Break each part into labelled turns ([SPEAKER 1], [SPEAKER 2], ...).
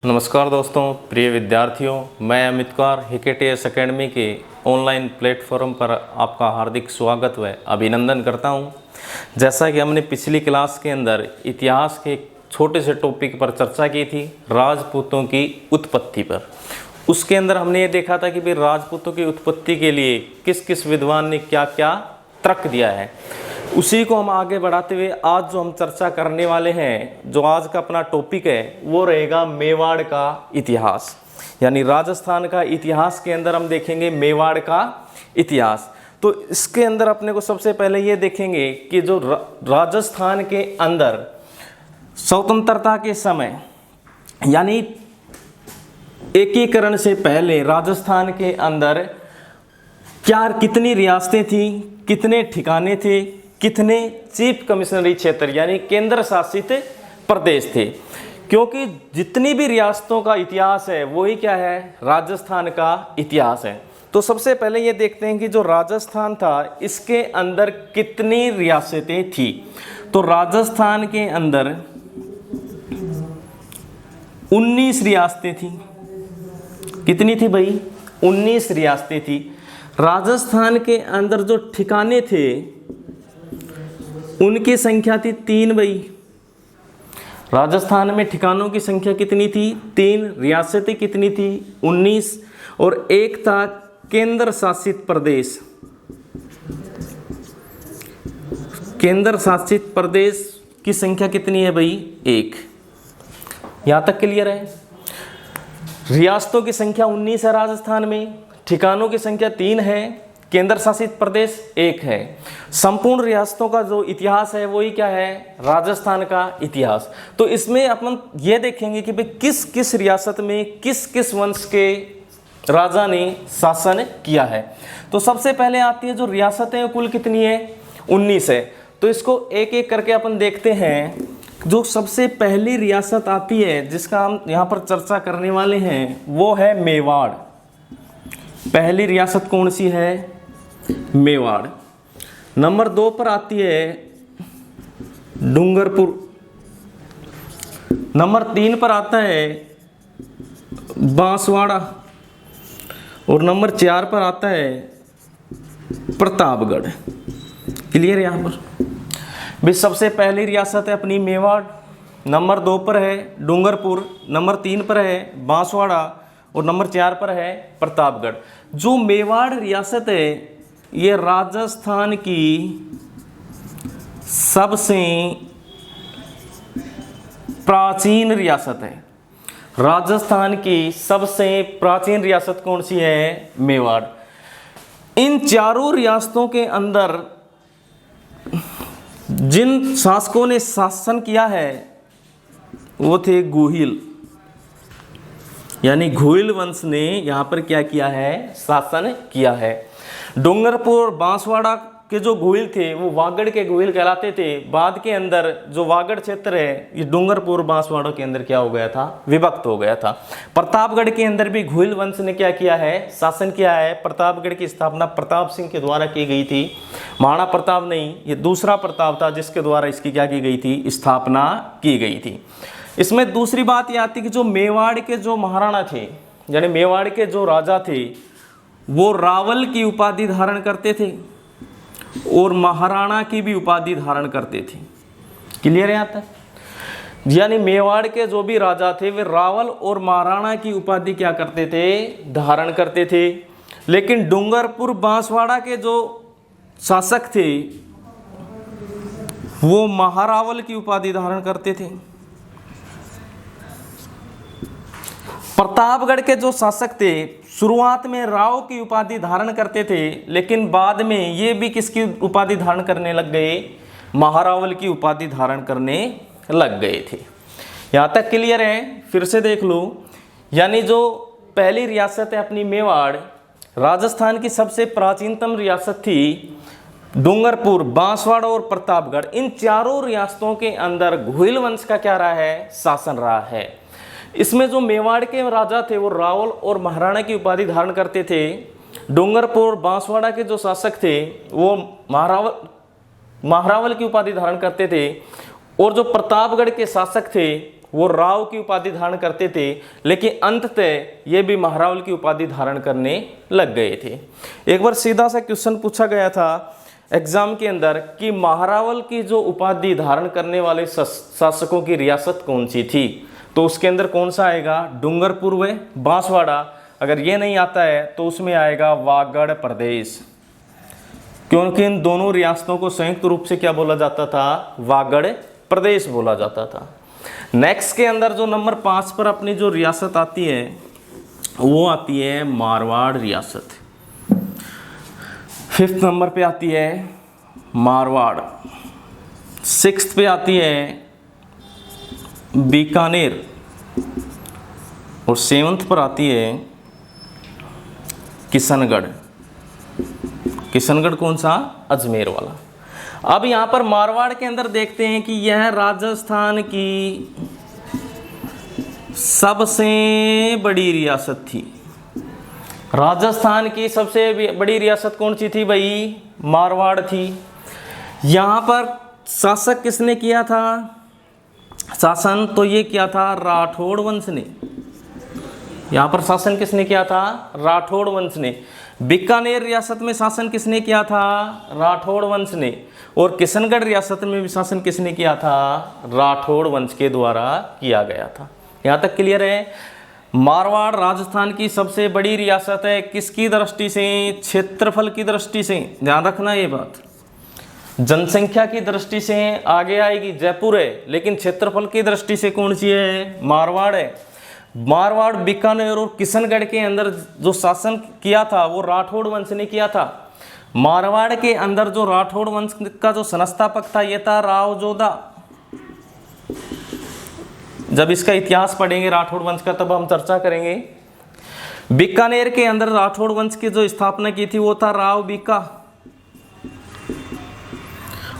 [SPEAKER 1] नमस्कार दोस्तों, प्रिय विद्यार्थियों, मैं अमित कौर हिकेटीएस एकेडमी के ऑनलाइन प्लेटफॉर्म पर आपका हार्दिक स्वागत व अभिनंदन करता हूं। जैसा कि हमने पिछली क्लास के अंदर इतिहास के छोटे से टॉपिक पर चर्चा की थी, राजपूतों की उत्पत्ति पर। उसके अंदर हमने ये देखा था कि भाई राजपूतों की उत्पत्ति के लिए किस किस विद्वान ने क्या क्या तर्क दिया है। उसी को हम आगे बढ़ाते हुए आज जो हम चर्चा करने वाले हैं, जो आज का अपना टॉपिक है, वो रहेगा मेवाड़ का इतिहास। यानी राजस्थान का इतिहास के अंदर हम देखेंगे मेवाड़ का इतिहास। तो इसके अंदर अपने को सबसे पहले ये देखेंगे कि जो राजस्थान के अंदर स्वतंत्रता के समय यानी एकीकरण से पहले राजस्थान के अंदर कितनी रियासतें थी, कितने ठिकाने थे, कितने चीफ कमिश्नरी क्षेत्र यानी केंद्र शासित प्रदेश थे। क्योंकि जितनी भी रियासतों का इतिहास है वही क्या है, राजस्थान का इतिहास है। तो सबसे पहले ये देखते हैं कि जो राजस्थान था इसके अंदर कितनी रियासतें थी। तो राजस्थान के अंदर 19 रियासतें थी। कितनी थी भाई? 19 रियासतें थी। राजस्थान के अंदर जो ठिकाने थे उनकी संख्या थी 3 भाई। राजस्थान में ठिकानों की संख्या कितनी थी? 3। रियासतें कितनी थी? 19। और एक था केंद्र शासित प्रदेश। केंद्र शासित प्रदेश की संख्या कितनी है भाई? 1। यहां तक क्लियर है? रियासतों की संख्या 19 है राजस्थान में, ठिकानों की संख्या 3 है, केंद्र शासित प्रदेश 1 है। संपूर्ण रियासतों का जो इतिहास है वही क्या है, राजस्थान का इतिहास। तो इसमें अपन ये देखेंगे कि भाई किस किस रियासत में किस किस वंश के राजा ने शासन किया है। तो सबसे पहले आती है जो रियासतें कुल कितनी है? 19 है। तो इसको एक एक करके अपन देखते हैं। जो सबसे पहली रियासत आती है जिसका हम यहाँ पर चर्चा करने वाले हैं वो है मेवाड़। पहली रियासत कौन सी है? मेवाड़। नंबर 2 पर आती है डूंगरपुर। नंबर 3 पर आता है बांसवाड़ा। और नंबर 4 पर आता है प्रतापगढ़। क्लियर है यहाँ पर? भी सबसे पहली रियासत है अपनी मेवाड़, नंबर 2 पर है डूंगरपुर, नंबर 3 पर है बांसवाड़ा और नंबर 4 पर है प्रतापगढ़। जो मेवाड़ रियासत है ये राजस्थान की सबसे प्राचीन रियासत है। राजस्थान की सबसे प्राचीन रियासत कौन सी है? मेवाड़। इन चारों रियासतों के अंदर जिन शासकों ने शासन किया है वो थे गुहिल। यानी घुइल वंश ने यहाँ पर क्या किया है? शासन किया है। डूंगरपुर और बांसवाड़ा के जो घुइल थे वो वागड़ के घुइल कहलाते थे। बाद के अंदर जो वागड़ क्षेत्र है ये डूंगरपुर बांसवाड़ा के अंदर क्या हो गया था? विभक्त हो गया था। प्रतापगढ़ के अंदर भी घुइल वंश ने क्या किया है? शासन किया है। प्रतापगढ़ की स्थापना प्रताप सिंह के द्वारा की गई थी। महाराणा प्रताप नहीं, ये दूसरा प्रताप था जिसके द्वारा इसकी क्या की गई थी? स्थापना की गई थी। इसमें दूसरी बात ये आती कि जो मेवाड़ के जो महाराणा थे यानी मेवाड़ के जो राजा थे वो रावल की उपाधि धारण करते थे और महाराणा की भी उपाधि धारण करते थे। क्लियर है यहाँ तक? यानी मेवाड़ के जो भी राजा थे वे रावल और महाराणा की उपाधि क्या करते थे? धारण करते थे। लेकिन डूंगरपुर बांसवाड़ा के जो शासक थे वो महारावल की उपाधि धारण करते थे। प्रतापगढ़ के जो शासक थे शुरुआत में राव की उपाधि धारण करते थे, लेकिन बाद में ये भी किसकी उपाधि धारण करने लग गए? महारावल की उपाधि धारण करने लग गए थे। यहाँ तक क्लियर है? फिर से देख लो। यानी जो पहली रियासत है अपनी मेवाड़, राजस्थान की सबसे प्राचीनतम रियासत थी डूंगरपुर, बांसवाड़ा और प्रतापगढ़। इन चारों रियासतों के अंदर घुइल वंश का क्या रहा है? शासन रहा है। इसमें जो मेवाड़ के राजा थे वो रावल और महाराणा की उपाधि धारण करते थे। डूंगरपुर बांसवाड़ा के जो शासक थे वो महारावल की उपाधि धारण करते थे। और जो प्रतापगढ़ के शासक थे वो राव की उपाधि धारण करते थे, लेकिन अंततः ये भी महारावल की उपाधि धारण करने लग गए थे। एक बार सीधा सा क्वेश्चन पूछा गया था एग्जाम के अंदर कि महारावल की जो उपाधि धारण करने वाले शासकों की रियासत कौन सी थी, तो उसके अंदर कौन सा आएगा, डूंगरपुर व बांसवाड़ा। अगर ये नहीं आता है तो उसमें आएगा वागड़ प्रदेश, क्योंकि इन दोनों रियासतों को संयुक्त रूप से क्या बोला जाता था, वागड़ प्रदेश बोला जाता था। नेक्स्ट के अंदर जो नंबर 5 पर अपनी जो रियासत आती है वो आती है मारवाड़ रियासत। 5th नंबर पे आती है मारवाड़। 6th पे आती है बीकानेर और 7th पर आती है किशनगढ़। किशनगढ़ कौन सा, अजमेर वाला। अब यहाँ पर मारवाड़ के अंदर देखते हैं कि यह राजस्थान की सबसे बड़ी रियासत थी। राजस्थान की सबसे बड़ी रियासत कौन सी थी भाई, मारवाड़ थी। यहाँ पर शासक किसने किया था शासन, तो ये किया था राठौड़ वंश ने। यहाँ पर शासन किसने किया था, राठौड़ वंश ने। बीकानेर रियासत में शासन किसने किया था, राठौड़ वंश ने। और किशनगढ़ रियासत में भी शासन किसने किया था, राठौड़ वंश के द्वारा किया गया था। यहाँ तक क्लियर है। मारवाड़ राजस्थान की सबसे बड़ी रियासत है, किसकी दृष्टि से, क्षेत्रफल की दृष्टि से। ध्यान रखना ये बात, जनसंख्या की दृष्टि से आगे आएगी जयपुर है, लेकिन क्षेत्रफल की दृष्टि से कौन सी है, मारवाड़ है। मारवाड़, बीकानेर और किशनगढ़ के अंदर जो शासन किया था वो राठौड़ वंश ने किया था। मारवाड़ के अंदर जो राठौड़ वंश का जो संस्थापक था ये था राव जोधा। जब इसका इतिहास पढ़ेंगे राठौड़ वंश का तब हम चर्चा करेंगे। बीकानेर के अंदर राठौड़ वंश की जो स्थापना की थी वो था राव बीका।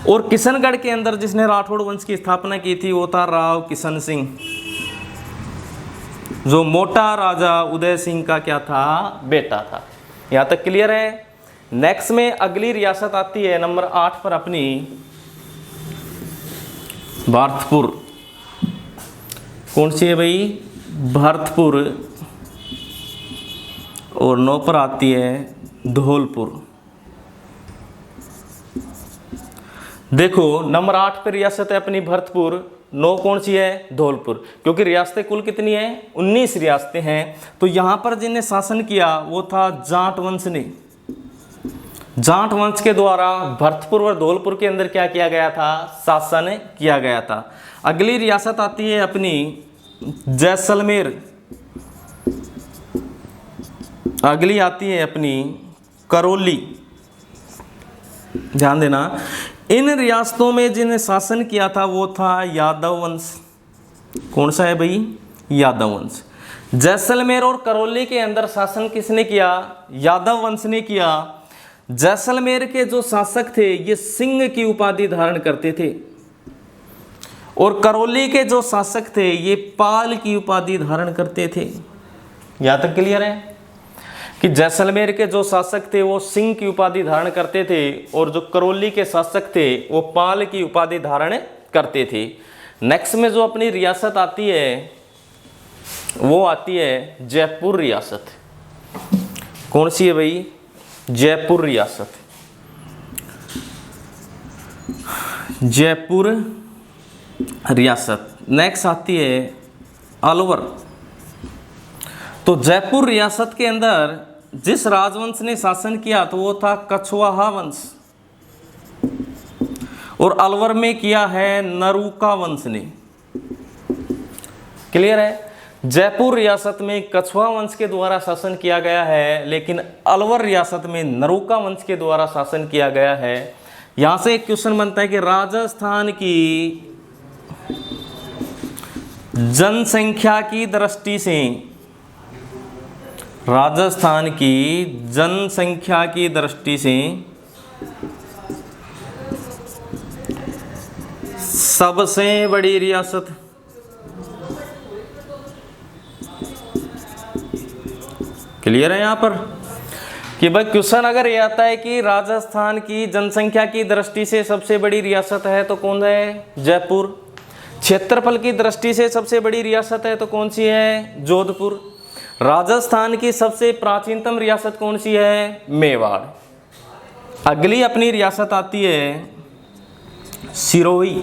[SPEAKER 1] और किशनगढ़ के अंदर जिसने राठौड़ वंश की स्थापना की थी वो था राव किशन सिंह, जो मोटा राजा उदय सिंह का क्या था, बेटा था। यहां तक क्लियर है। नेक्स्ट में अगली रियासत आती है नंबर 8 पर अपनी भरतपुर। कौन सी है भाई, भरतपुर। और 9 पर आती है धौलपुर। देखो नंबर 8 पे रियासत है अपनी भरतपुर, 9 कौन सी है, धौलपुर। क्योंकि रियासतें कुल कितनी है, 19 रियासतें हैं। तो यहां पर जिन्हें शासन किया वो था जाट वंश ने। जाट वंश के द्वारा भरतपुर और धौलपुर के अंदर क्या किया गया था, शासन किया गया था। अगली रियासत आती है अपनी जैसलमेर। अगली आती है अपनी करौली। ध्यान देना, इन रियासतों में जिन्हें शासन किया था वो था यादव वंश। कौन सा है भाई, यादव वंश। जैसलमेर और करौली के अंदर शासन किसने किया, यादव वंश ने किया। जैसलमेर के जो शासक थे ये सिंह की उपाधि धारण करते थे और करौली के जो शासक थे ये पाल की उपाधि धारण करते थे। यहां तक क्लियर है कि जैसलमेर के जो शासक थे वो सिंह की उपाधि धारण करते थे और जो करौली के शासक थे वो पाल की उपाधि धारण करते थे। नेक्स्ट में जो अपनी रियासत आती है वो आती है जयपुर रियासत। कौन सी है भाई, जयपुर रियासत। जयपुर रियासत। नेक्स्ट आती है अलवर। तो जयपुर रियासत के अंदर जिस राजवंश ने शासन किया तो वो था कछवाहा वंश और अलवर में किया है नरूका वंश ने। क्लियर है। जयपुर रियासत में कछवा वंश के द्वारा शासन किया गया है, लेकिन अलवर रियासत में नरूका वंश के द्वारा शासन किया गया है। यहां से एक क्वेश्चन बनता है कि राजस्थान की जनसंख्या की दृष्टि से, राजस्थान की जनसंख्या की दृष्टि से सबसे बड़ी रियासत, क्लियर है यहां पर कि भाई क्वेश्चन अगर ये आता है कि राजस्थान की जनसंख्या की दृष्टि से सबसे बड़ी रियासत है तो कौन है, जयपुर। क्षेत्रफल की दृष्टि से सबसे बड़ी रियासत है तो कौन सी है? जोधपुर। राजस्थान की सबसे प्राचीनतम रियासत कौन सी है? मेवाड़। अगली अपनी रियासत आती है सिरोही।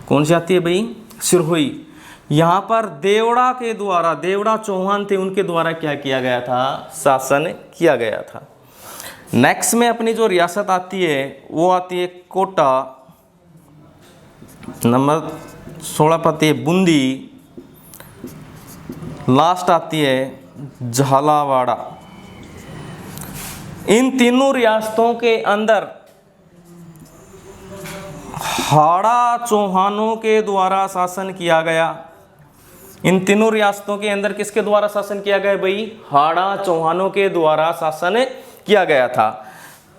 [SPEAKER 1] कौन सी आती है भाई? सिरोही। यहाँ पर देवड़ा के द्वारा, देवड़ा चौहान थे, उनके द्वारा क्या किया गया था? शासन किया गया था। नेक्स्ट में अपनी जो रियासत आती है वो आती है कोटा। नंबर 16 पर आती है बूंदी। लास्ट आती है झालावाड़। इन तीनों रियासतों के अंदर हाड़ा चौहानों के द्वारा शासन किया गया। इन तीनों रियासतों के अंदर किसके द्वारा शासन किया गया भाई? हाड़ा चौहानों के द्वारा शासन किया गया था।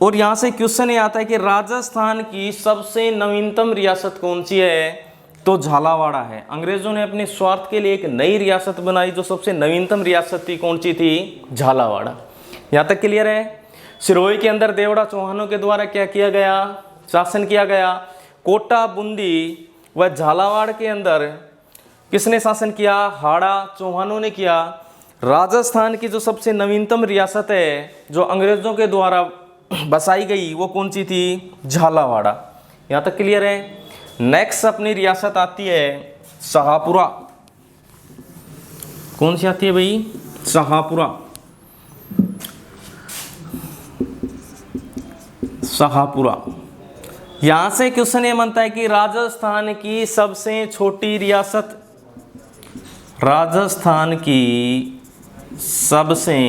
[SPEAKER 1] और यहाँ से क्वेश्चन ये आता है कि राजस्थान की सबसे नवीनतम रियासत कौन सी है? तो झालावाड़ है। अंग्रेजों ने अपने स्वार्थ के लिए एक नई रियासत बनाई, जो सबसे नवीनतम रियासत थी, कौन सी थी? झालावाड़। यहाँ तक क्लियर है? सिरोही के अंदर देवड़ा चौहानों के द्वारा क्या किया गया? शासन किया गया। कोटा, बूंदी व झालावाड़ के अंदर किसने शासन किया? हाड़ा चौहानों ने किया। राजस्थान की जो सबसे नवीनतम रियासत है जो अंग्रेजों के द्वारा बसाई गई, वो कौन सी थी? झालावाड़। यहाँ तक क्लियर है? नेक्स्ट अपनी रियासत आती है शाहपुरा। कौन सी आती है भाई? शाहपुरा। शाहपुरा। यहां से क्वेश्चन ये बनता है कि राजस्थान की सबसे छोटी रियासत, राजस्थान की सबसे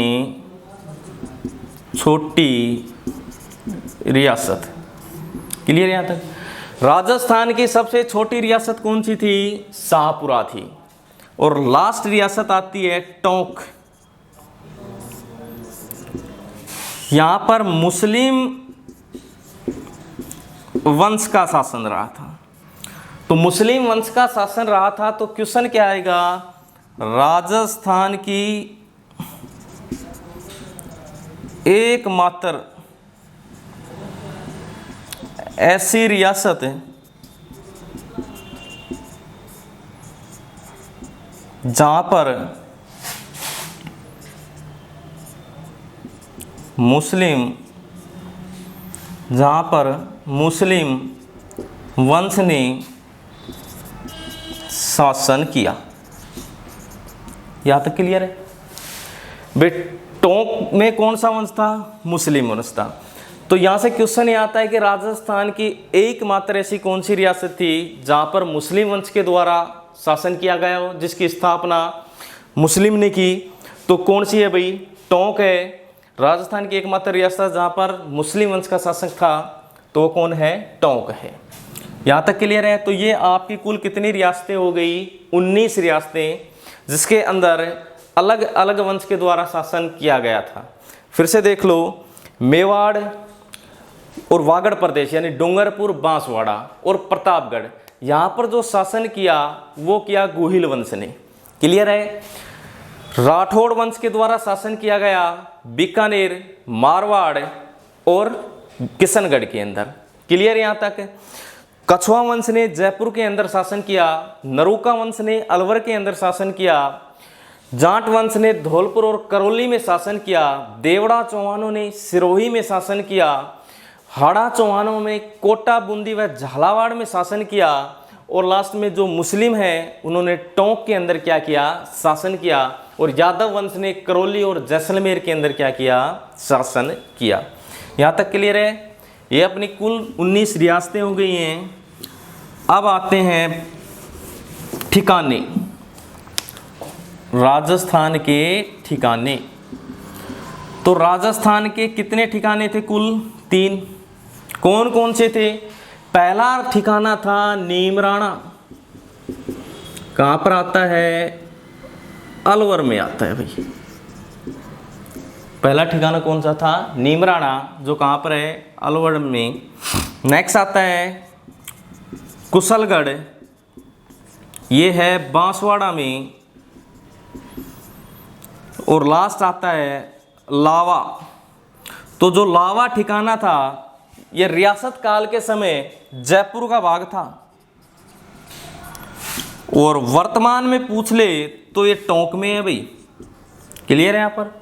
[SPEAKER 1] छोटी रियासत। क्लियर यहां तक? राजस्थान की सबसे छोटी रियासत कौन सी थी? शाहपुरा थी। और लास्ट रियासत आती है टोंक। यहां पर मुस्लिम वंश का शासन रहा था। तो मुस्लिम वंश का शासन रहा था, तो क्वेश्चन क्या आएगा? राजस्थान की एकमात्र ऐसी रियासत जहां पर मुस्लिम वंश ने शासन किया। यहां तक क्लियर है? टोंक में कौन सा वंश था? मुस्लिम वंश था। तो यहां से क्वेश्चन ये आता है कि राजस्थान की एकमात्र ऐसी कौन सी रियासत थी जहां पर मुस्लिम वंश के द्वारा शासन किया गया हो, जिसकी स्थापना मुस्लिम ने की? तो कौन सी है भाई? टोंक है। राजस्थान की एकमात्र रियासत जहां पर मुस्लिम वंश का शासक था, तो कौन है? टोंक है। यहाँ तक क्लियर है? तो ये आपकी कुल कितनी रियासतें हो गई? 19 रियासतें, जिसके अंदर अलग अलग वंश के द्वारा शासन किया गया था। फिर से देख लो, मेवाड़ और वागड़ प्रदेश यानी डूंगरपुर, बांसवाड़ा और प्रतापगढ़, यहाँ पर जो शासन किया वो किया गोहिल वंश ने। क्लियर है? राठौड़ वंश के द्वारा शासन किया गया बीकानेर, मारवाड़ और किशनगढ़ के अंदर। क्लियर यहाँ तक? कछुआ वंश ने जयपुर के अंदर शासन किया। नरूका वंश ने अलवर के अंदर शासन किया। जाट वंश ने धौलपुर और करौली में शासन किया। देवड़ा चौहानों ने सिरोही में शासन किया। हाड़ा चौहानों में कोटा, बूंदी व झालावाड़ में शासन किया। और लास्ट में जो मुस्लिम हैं उन्होंने टोंक के अंदर क्या किया? शासन किया। और यादव वंश ने करौली और जैसलमेर के अंदर क्या किया? शासन किया। यहाँ तक क्लियर है? ये अपनी कुल 19 रियासतें हो गई हैं। अब आते हैं ठिकाने, राजस्थान के ठिकाने। तो राजस्थान के कितने ठिकाने थे? कुल 3। कौन कौन से थे? पहला ठिकाना था नीमराणा। कहाँ पर आता है? अलवर में आता है भाई। पहला ठिकाना कौन सा था? नीमराणा, जो कहाँ पर है? अलवर में। नेक्स्ट आता है कुशलगढ़, ये है बांसवाड़ा में। और लास्ट आता है लावा। तो जो लावा ठिकाना था, ये रियासत काल के समय जयपुर का भाग था। और वर्तमान में पूछ ले तो ये टोंक में है भाई। क्लियर है? यहाँ पर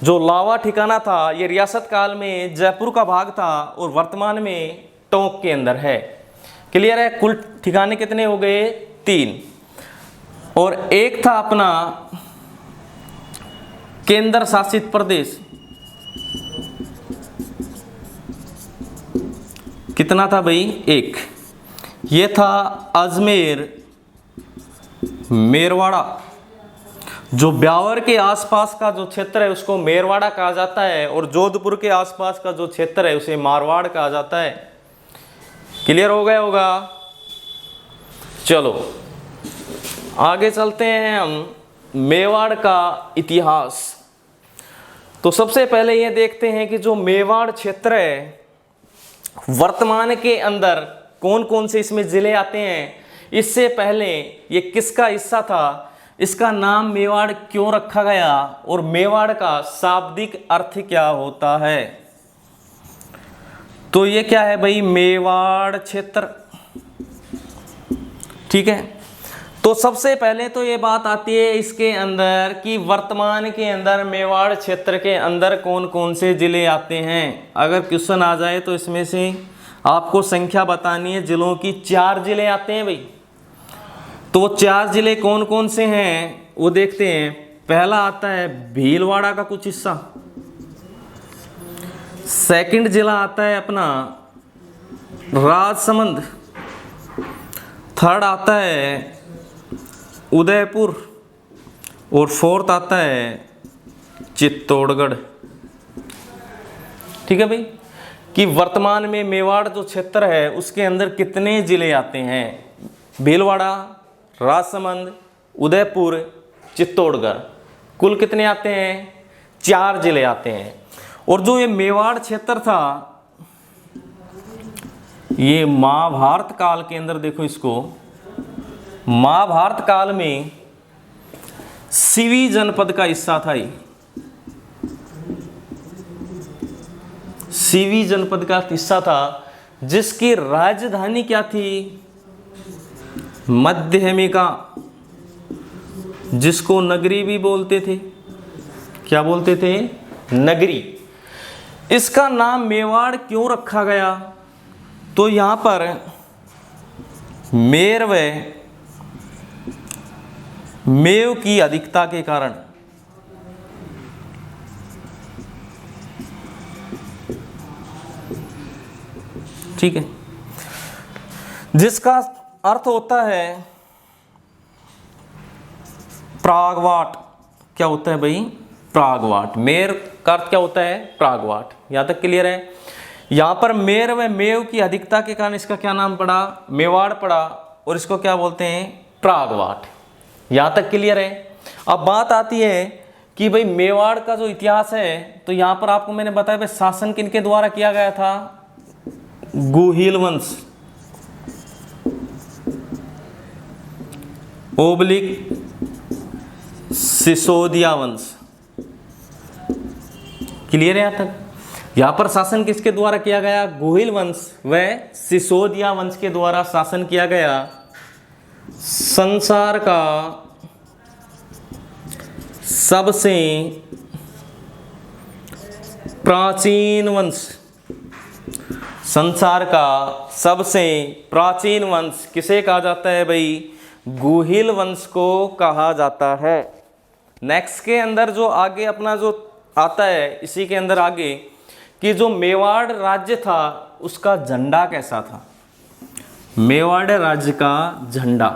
[SPEAKER 1] जो लावा ठिकाना था ये रियासत काल में जयपुर का भाग था और वर्तमान में टोंक के अंदर है। क्लियर है? कुल ठिकाने कितने हो गए? 3। और एक था अपना केंद्र शासित प्रदेश, कितना था भाई? 1। ये था अजमेर, मेरवाड़ा। जो ब्यावर के आसपास का जो क्षेत्र है उसको मेरवाड़ा कहा जाता है और जोधपुर के आसपास का जो क्षेत्र है उसे मारवाड़ कहा जाता है। क्लियर हो गया होगा? चलो आगे चलते हैं हम मेवाड़ का इतिहास। तो सबसे पहले ये देखते हैं कि जो मेवाड़ क्षेत्र है वर्तमान के अंदर कौन कौन से इसमें जिले आते हैं। इससे पहले ये किसका हिस्सा था, इसका नाम मेवाड़ क्यों रखा गया और मेवाड़ का शाब्दिक अर्थ क्या होता है। तो ये क्या है भाई? मेवाड़ क्षेत्र। ठीक है, तो सबसे पहले तो ये बात आती है इसके अंदर कि वर्तमान के अंदर मेवाड़ क्षेत्र के अंदर कौन कौन से जिले आते हैं। अगर क्वेश्चन आ जाए तो इसमें से आपको संख्या बतानी है जिलों की। 4 जिले आते हैं भाई। तो 4 जिले कौन कौन से हैं वो देखते हैं। पहला आता है भीलवाड़ा का कुछ हिस्सा। सेकंड जिला आता है अपना राजसमंद। थर्ड आता है उदयपुर और फोर्थ आता है चित्तौड़गढ़। ठीक है भाई, कि वर्तमान में मेवाड़ जो क्षेत्र है उसके अंदर कितने जिले आते हैं। भीलवाड़ा, राजसमंद, उदयपुर, चित्तौड़गढ़, कुल कितने आते हैं? 4 जिले आते हैं। और जो ये मेवाड़ क्षेत्र था ये महाभारत काल के अंदर देखो इसको, महाभारत काल में सिवी जनपद का हिस्सा था। ये सिवी जनपद का हिस्सा था जिसकी राजधानी क्या थी? मध्यमिका, जिसको नगरी भी बोलते थे। क्या बोलते थे? नगरी। इसका नाम मेवाड़ क्यों रखा गया? तो यहां पर मेर व मेव की अधिकता के कारण। ठीक है, जिसका अर्थ होता है प्रागवाट। क्या होता है भाई? प्रागवाट। मेर का अर्थ क्या होता है? प्रागवाट। यहां तक क्लियर है? यहां पर मेर व मेव की अधिकता के कारण इसका क्या नाम पड़ा? मेवाड़ पड़ा। और इसको क्या बोलते हैं? प्रागवाट। यहां तक क्लियर है? अब बात आती है कि भाई मेवाड़ का जो इतिहास है, तो यहां पर आपको मैंने बताया भाई शासन किनके द्वारा किया गया था? गुहिल वंश ओब्लिक सिसोदिया वंश। क्लियर है? यहां तक? यहां पर शासन किसके द्वारा किया गया? गुहिल वंश व सिसोदिया वंश के द्वारा शासन किया गया। संसार का सबसे प्राचीन वंश, संसार का सबसे प्राचीन वंश किसे कहा जाता है भाई? गुहिल वंश को कहा जाता है। नेक्स्ट के अंदर जो आगे अपना जो आता है इसी के अंदर आगे कि जो मेवाड़ राज्य था उसका झंडा कैसा था। मेवाड़ राज्य का झंडा,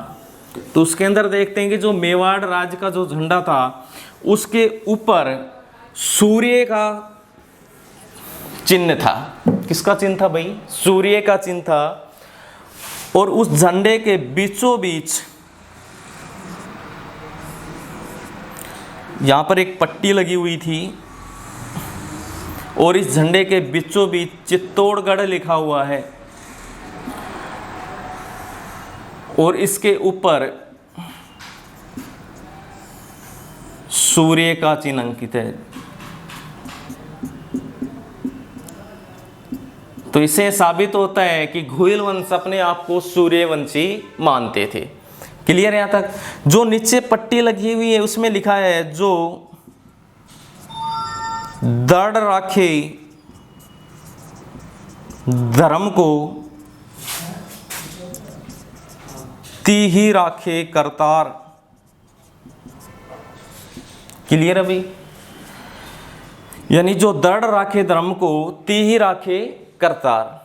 [SPEAKER 1] तो उसके अंदर देखते हैं कि जो मेवाड़ राज्य का जो झंडा था उसके ऊपर सूर्य का चिन्ह था। किसका चिन्ह था भाई? सूर्य का चिन्ह था। और उस झंडे के बीचों बीच यहां पर एक पट्टी लगी हुई थी और इस झंडे के बीचों बीच चित्तौड़गढ़ लिखा हुआ है और इसके ऊपर सूर्य का चिन्ह अंकित है। तो इससे साबित होता है कि गुहिल वंश अपने आप को सूर्यवंशी मानते थे। क्लियर है यहाँ तक? जो नीचे पट्टी लगी हुई है उसमें लिखा है जो दृढ़ राखे धर्म को तीही राखे करतार। क्लियर है भाई? यानी जो दृढ़ राखे धर्म को तीही राखे करतार।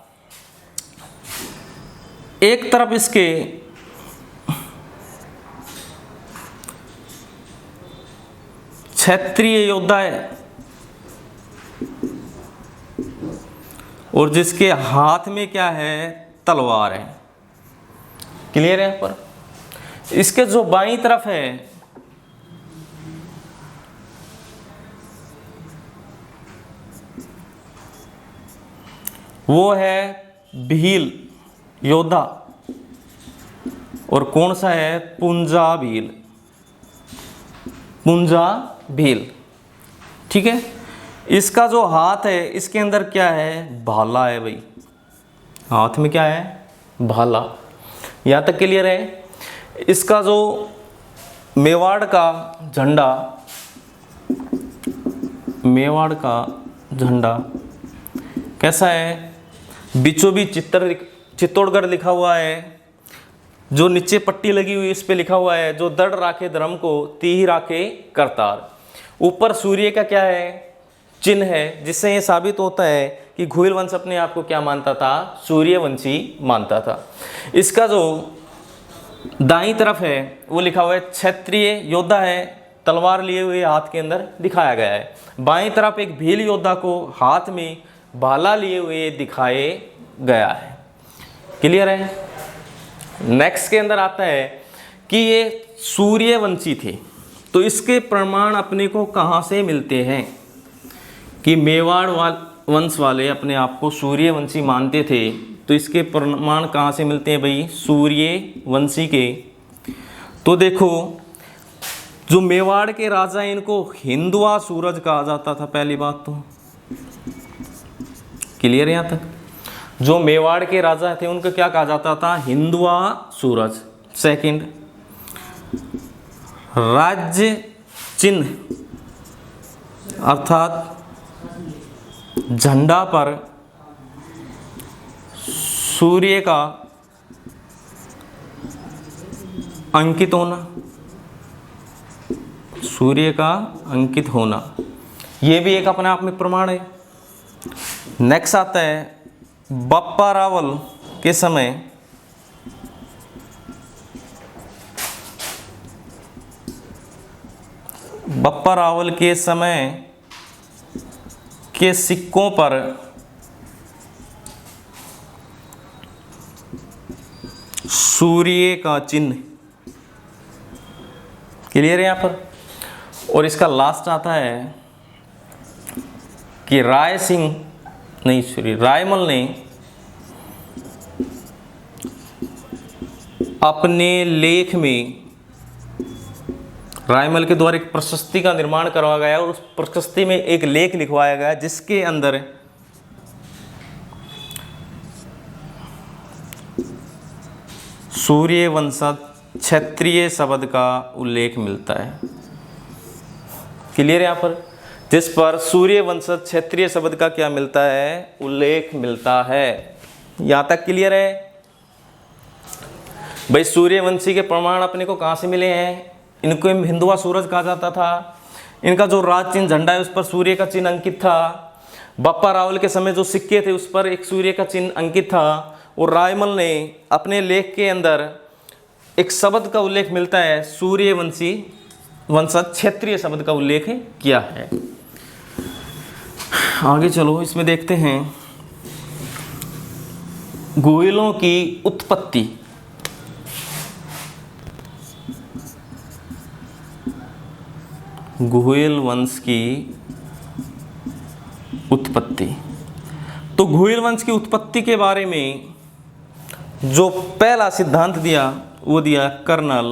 [SPEAKER 1] एक तरफ इसके क्षत्रिय योद्धा है और जिसके हाथ में क्या है? तलवार है। क्लियर है यहाँ पर? इसके जो बाईं तरफ है वो है भील योद्धा, और कौन सा है? पुंजा भील। पुंजा भील, ठीक है। इसका जो हाथ है इसके अंदर क्या है? भाला है भाई। हाथ में क्या है? भाला। यहाँ तक क्लियर है? इसका जो मेवाड़ का झंडा, मेवाड़ का झंडा कैसा है? बीचों बीच चित्तौड़गढ़ लिखा हुआ है। जो नीचे पट्टी लगी हुई इस पे लिखा हुआ है जो दृढ़ राखे धर्म को तीही राखे करतार। ऊपर सूर्य का क्या है? चिन्ह है, जिससे ये साबित होता है कि घुइल वंश अपने आप को क्या मानता था? सूर्यवंशी मानता था। इसका जो दाईं तरफ है वो लिखा हुआ है क्षत्रिय योद्धा है, तलवार लिए हुए हाथ के अंदर दिखाया गया है। बाईं तरफ एक भील योद्धा को हाथ में भाला लिए हुए दिखाए गया है। क्लियर है? नेक्स्ट के अंदर आता है कि ये सूर्यवंशी थे, तो इसके प्रमाण अपने को कहाँ से मिलते हैं? कि मेवाड़ वंश वाले अपने आप को सूर्यवंशी मानते थे, तो इसके प्रमाण कहाँ से मिलते हैं भाई? सूर्यवंशी के। तो देखो, जो मेवाड़ के राजा इनको हिंदुआ सूरज कहा जाता था, पहली बात तो। क्लियर है यहाँ तक? जो मेवाड़ के राजा थे उनको क्या कहा जाता था? हिंदुआ सूरज। सेकंड, राज्य चिन्ह अर्थात झंडा पर सूर्य का अंकित होना, सूर्य का अंकित होना, ये भी एक अपने आप में प्रमाण है। नेक्स्ट आता है बप्पा रावल के समय के सिक्कों पर सूर्य का चिन्ह। क्लियर है यहाँ पर? और इसका लास्ट आता है कि रायमल ने अपने लेख में, रायमल के द्वारा एक प्रशस्ति का निर्माण करवाया गया और उस प्रशस्ति में एक लेख लिखवाया गया जिसके अंदर सूर्यवंशज क्षत्रिय शब्द का उल्लेख मिलता है। क्लियर है यहाँ पर? जिस पर सूर्यवंशज क्षत्रिय शब्द का क्या मिलता है? उल्लेख मिलता है। यहाँ तक क्लियर है भाई? सूर्यवंशी के प्रमाण अपने को कहाँ से मिले हैं? इनको हिंदुआ सूरज कहा जाता था। इनका जो राज चिन्ह झंडा है उस पर सूर्य का चिन्ह अंकित था। बप्पा रावल के समय जो सिक्के थे उस पर एक सूर्य का चिन्ह अंकित था। और रायमल ने अपने लेख के अंदर एक शब्द का उल्लेख मिलता है, सूर्यवंशी वंशज क्षत्रिय शब्द का उल्लेख किया है। आगे चलो, इसमें देखते हैं गोयलों की उत्पत्ति। घुइल वंश की उत्पत्ति। तो घुइल वंश की उत्पत्ति के बारे में जो पहला सिद्धांत दिया वो दिया कर्नल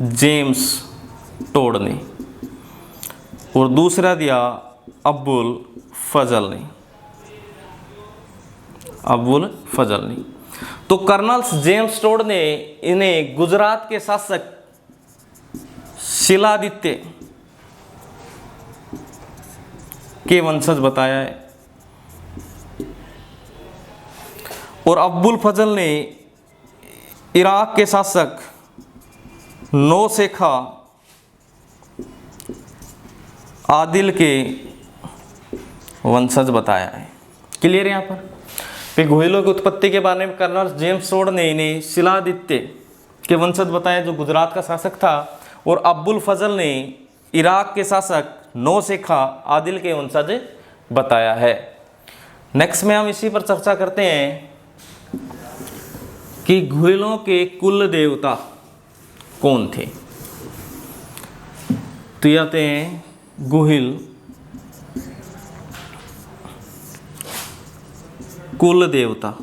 [SPEAKER 1] जेम्स टोड ने, और दूसरा दिया अबुल फजल ने। तो कर्नल जेम्स टोड ने इन्हें गुजरात के शासक शिलादित्य के वंशज बताया है। और अब्बुल फजल ने इराक के शासक नौशेखा आदिल के वंशज बताया है। क्लियर है यहाँ पर। फिर घोइलों की उत्पत्ति के बारे में कर्नल जेम्स टोड ने इन्हें शिलादित्य के वंशज बताया जो गुजरात का शासक था, और अब्बुल फजल ने इराक के शासक नौशेखा आदिल के वंशज बताया है। नेक्स्ट में हम इसी पर चर्चा करते हैं कि घोइलों के कुल देवता कौन थे। तो ये आते हैं गोहिल कुल देवता।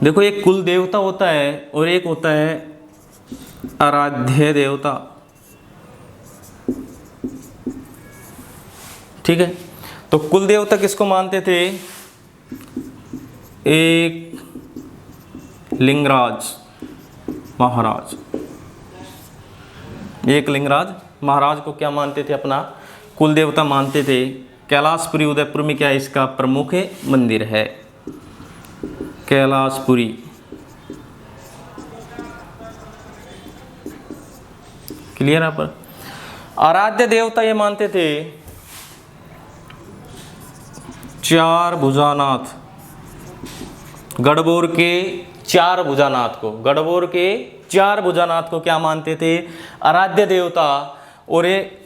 [SPEAKER 1] देखो एक कुल देवता होता है और एक होता है आराध्य देवता। ठीक है, तो कुल देवता किसको मानते थे? एक लिंगराज महाराज। एक लिंगराज महाराज को क्या मानते थे? अपना कुल देवता मानते थे। कैलाशपुरी उदयपुर में क्या इसका प्रमुख मंदिर है? कैलाशपुरी। क्लियर यहाँ पर। आराध्य देवता ये मानते थे चार भुजानाथ, गढ़बोर के चार भुजानाथ को, गढ़बोर के चार भुजानाथ को क्या मानते थे? आराध्य देवता। और ये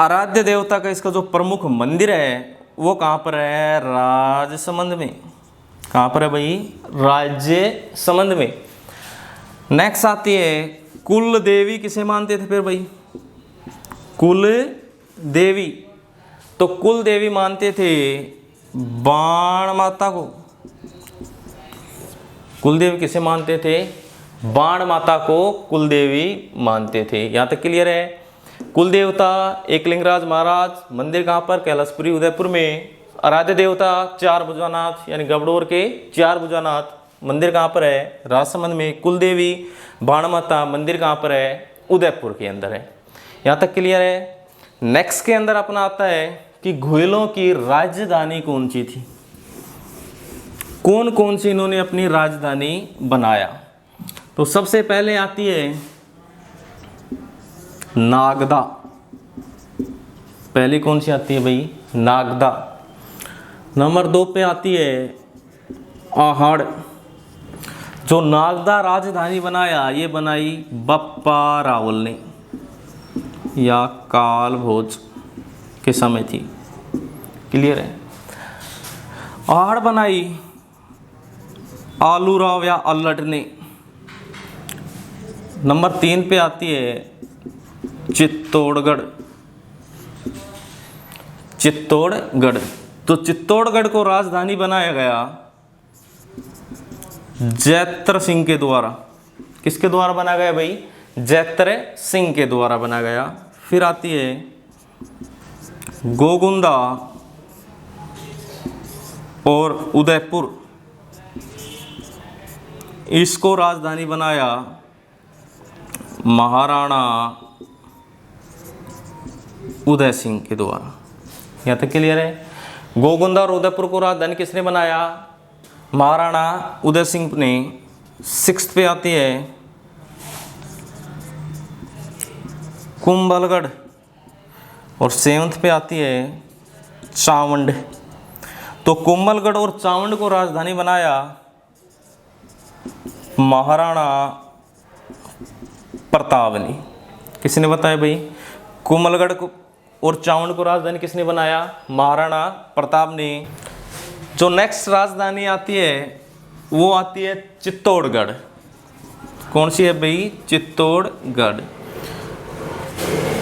[SPEAKER 1] आराध्य देवता का इसका जो प्रमुख मंदिर है वो कहाँ पर है? राजसमंद में। कहाँ पर है भाई? राजसमंद में। नेक्स्ट आती है कुल देवी। किसे मानते थे फिर भाई? कुल देवी। तो कुल देवी मानते थे बाण माता को। कुल देवी किसे मानते थे? बाण माता को कुल देवी मानते थे। यहाँ तक क्लियर है। कुल देवता एक लिंगराज महाराज, मंदिर कहाँ पर? कैलाशपुरी उदयपुर में। आराध्य देवता चार भुजानाथ यानी गबड़ोर के चार भुजानाथ, मंदिर कहाँ पर है? राजसमंद में। कुल देवी बाण माता, मंदिर कहाँ पर है? उदयपुर के अंदर है। यहाँ तक क्लियर है। नेक्स्ट के अंदर अपना आता है कि घोइलों की राजधानी कौन सी थी? कौन कौन सी इन्होंने अपनी राजधानी बनाया? तो सबसे पहले आती है नागदा। पहली कौन सी आती है भाई? नागदा। नंबर 2 पे आती है आहड़। जो नागदा राजधानी बनाया ये बनाई बप्पा रावल ने, या काल भोज के समय थी। क्लियर है। आहड़ बनाई आलूराव या अल्लट ने। नंबर 3 पे आती है चित्तौड़गढ़। चित्तौड़गढ़, तो चित्तौड़गढ़ को राजधानी बनाया गया जैत्र सिंह के द्वारा। किसके द्वारा बना गया भाई? जैत्र सिंह के द्वारा बना गया। फिर आती है गोगुंदा और उदयपुर, इसको राजधानी बनाया महाराणा उदय सिंह के द्वारा। यहाँ तक क्लियर है। गोगुंदा और उदयपुर को राजधानी किसने बनाया? महाराणा उदय सिंह ने। 6 पे आती है कुंभलगढ़ और 7 पे आती है चावंड। तो कुंभलगढ़ और चावंड को राजधानी बनाया महाराणा प्रताप ने। किसने बताया भाई? कुंभलगढ़ को और चावंड को राजधानी किसने बनाया? महाराणा प्रताप ने। जो नेक्स्ट राजधानी आती है वो आती है चित्तौड़गढ़। कौन सी है भाई? चित्तौड़गढ़।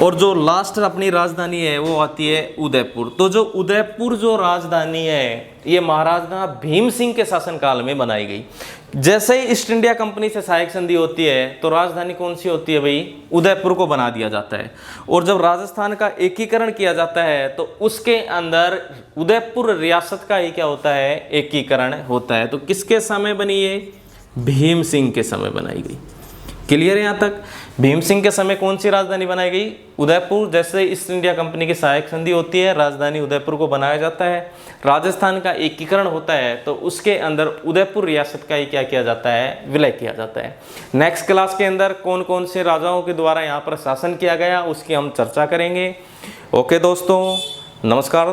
[SPEAKER 1] और जो लास्ट अपनी राजधानी है वो आती है उदयपुर। तो जो उदयपुर जो राजधानी है ये महाराजा भीम सिंह के शासनकाल में बनाई गई। जैसे ही ईस्ट इंडिया कंपनी से सहायक संधि होती है तो राजधानी कौन सी होती है भाई, उदयपुर को बना दिया जाता है। और जब राजस्थान का एकीकरण किया जाता है तो उसके अंदर उदयपुर रियासत का ही क्या होता है, एकीकरण होता है। तो किसके समय बनी है, भीम सिंह के समय बनाई गई। क्लियर है यहाँ तक। भीम सिंह के समय कौन सी राजधानी बनाई गई, उदयपुर। जैसे ईस्ट इंडिया कंपनी की सहायक संधि होती है, राजधानी उदयपुर को बनाया जाता है। राजस्थान का एकीकरण होता है तो उसके अंदर उदयपुर रियासत का ही क्या किया जाता है, विलय किया जाता है। नेक्स्ट क्लास के अंदर कौन कौन से राजाओं के द्वारा यहाँ पर शासन किया गया उसकी हम चर्चा करेंगे। ओके दोस्तों, नमस्कार।